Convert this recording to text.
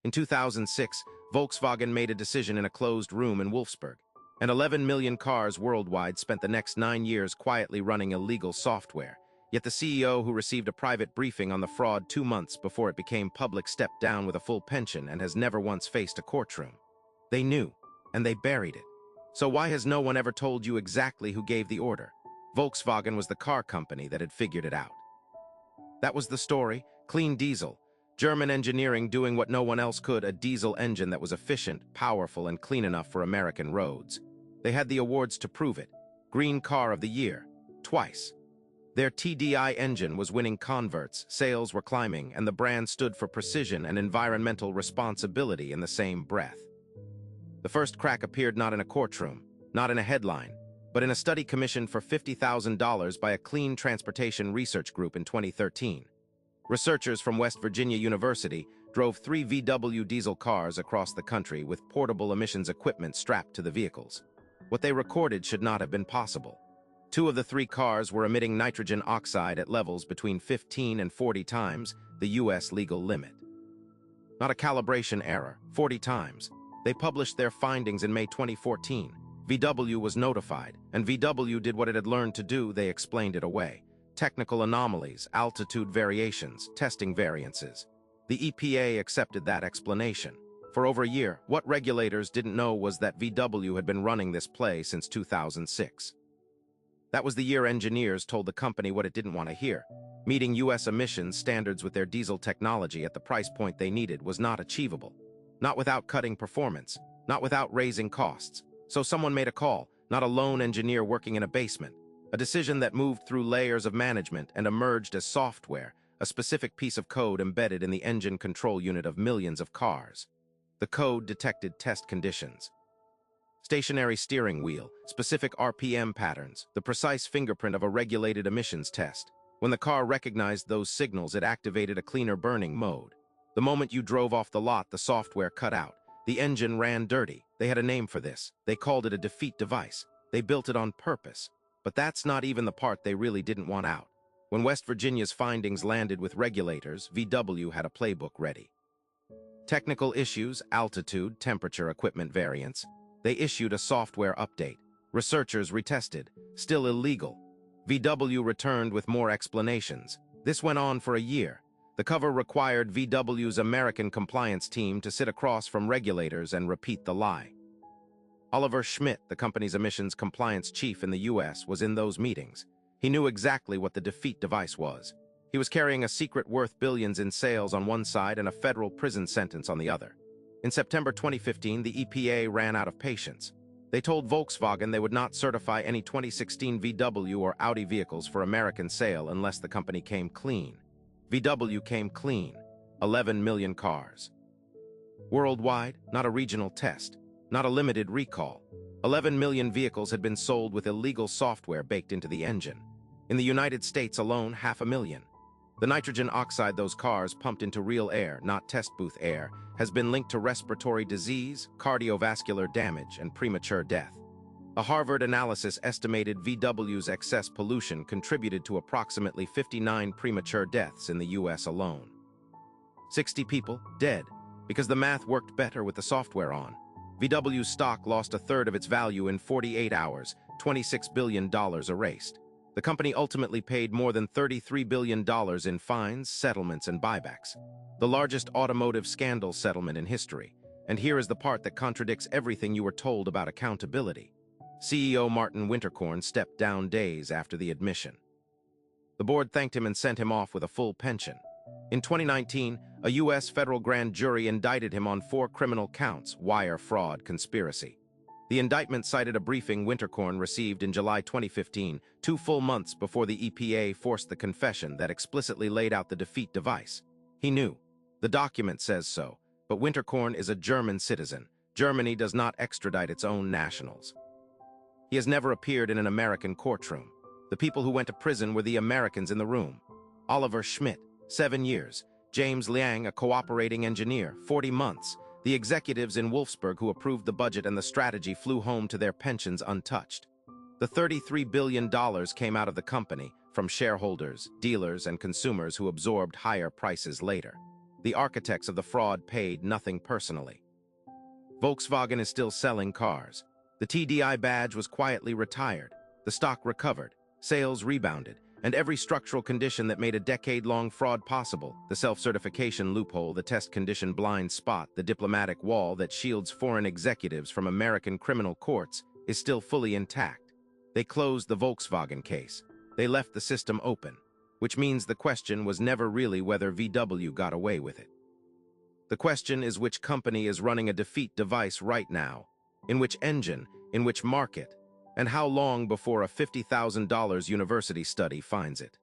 In 2006, Volkswagen made a decision in a closed room in Wolfsburg, and 11 million cars worldwide spent the next 9 years quietly running illegal software. Yet the CEO, who received a private briefing on the fraud 2 months before it became public, stepped down with a full pension and has never once faced a courtroom. They knew, and they buried it. So why has no one ever told you exactly who gave the order? Volkswagen was the car company that had figured it out. That was the story: clean diesel. German engineering doing what no one else could, a diesel engine that was efficient, powerful, and clean enough for American roads. They had the awards to prove it. Green Car of the Year, twice. Their TDI engine was winning converts, sales were climbing, and the brand stood for precision and environmental responsibility in the same breath. The first crack appeared not in a courtroom, not in a headline, but in a study commissioned for $50,000 by a clean transportation research group in 2013. Researchers from West Virginia University drove 3 VW diesel cars across the country with portable emissions equipment strapped to the vehicles. What they recorded should not have been possible. 2 of the 3 cars were emitting nitrogen oxide at levels between 15 and 40 times the U.S. legal limit. Not a calibration error, 40 times. They published their findings in May 2014. VW was notified, and VW did what it had learned to do: they explained it away. Technical anomalies, altitude variations, testing variances. The EPA accepted that explanation. For over a year, what regulators didn't know was that VW had been running this play since 2006. That was the year engineers told the company what it didn't want to hear. Meeting U.S. emissions standards with their diesel technology at the price point they needed was not achievable. Not without cutting performance, not without raising costs. So someone made a call, not a lone engineer working in a basement. A decision that moved through layers of management and emerged as software, a specific piece of code embedded in the engine control unit of millions of cars. The code detected test conditions: stationary steering wheel, specific RPM patterns, the precise fingerprint of a regulated emissions test. When the car recognized those signals, it activated a cleaner burning mode. The moment you drove off the lot, the software cut out. The engine ran dirty. They had a name for this. They called it a defeat device. They built it on purpose. But that's not even the part they really didn't want out. When West Virginia's findings landed with regulators, VW had a playbook ready. Technical issues, altitude, temperature, equipment variance. They issued a software update. Researchers retested. Still illegal. VW returned with more explanations. This went on for a year. The cover required VW's American compliance team to sit across from regulators and repeat the lie. Oliver Schmidt, the company's emissions compliance chief in the U.S., was in those meetings. He knew exactly what the defeat device was. He was carrying a secret worth billions in sales on one side and a federal prison sentence on the other. In September 2015, the EPA ran out of patience. They told Volkswagen they would not certify any 2016 VW or Audi vehicles for American sale unless the company came clean. VW came clean. 11 million cars. Worldwide, not a regional test. Not a limited recall. 11 million vehicles had been sold with illegal software baked into the engine. In the United States alone, 500,000. The nitrogen oxide those cars pumped into real air, not test booth air, has been linked to respiratory disease, cardiovascular damage, and premature death. A Harvard analysis estimated VW's excess pollution contributed to approximately 59 premature deaths in the U.S. alone. 60 people dead because the math worked better with the software on. VW's stock lost a third of its value in 48 hours, $26 billion erased. The company ultimately paid more than $33 billion in fines, settlements, and buybacks. The largest automotive scandal settlement in history. And here is the part that contradicts everything you were told about accountability. CEO Martin Winterkorn stepped down days after the admission. The board thanked him and sent him off with a full pension. In 2019, a U.S. federal grand jury indicted him on 4 criminal counts: wire fraud, conspiracy. The indictment cited a briefing Winterkorn received in July 2015, 2 full months before the EPA forced the confession that explicitly laid out the defeat device. He knew. The document says so, but Winterkorn is a German citizen. Germany does not extradite its own nationals. He has never appeared in an American courtroom. The people who went to prison were the Americans in the room. Oliver Schmidt, 7 years. James Liang, a cooperating engineer, 40 months. The executives in Wolfsburg who approved the budget and the strategy flew home to their pensions untouched. The $33 billion came out of the company from shareholders, dealers, and consumers who absorbed higher prices later. The architects of the fraud paid nothing personally. Volkswagen is still selling cars. The TDI badge was quietly retired. The stock recovered, sales rebounded, and every structural condition that made a decade-long fraud possible, the self-certification loophole, the test condition blind spot, the diplomatic wall that shields foreign executives from American criminal courts, is still fully intact. They closed the Volkswagen case. They left the system open, which means the question was never really whether VW got away with it. The question is which company is running a defeat device right now, in which engine, in which market, and how long before a $50,000 university study finds it.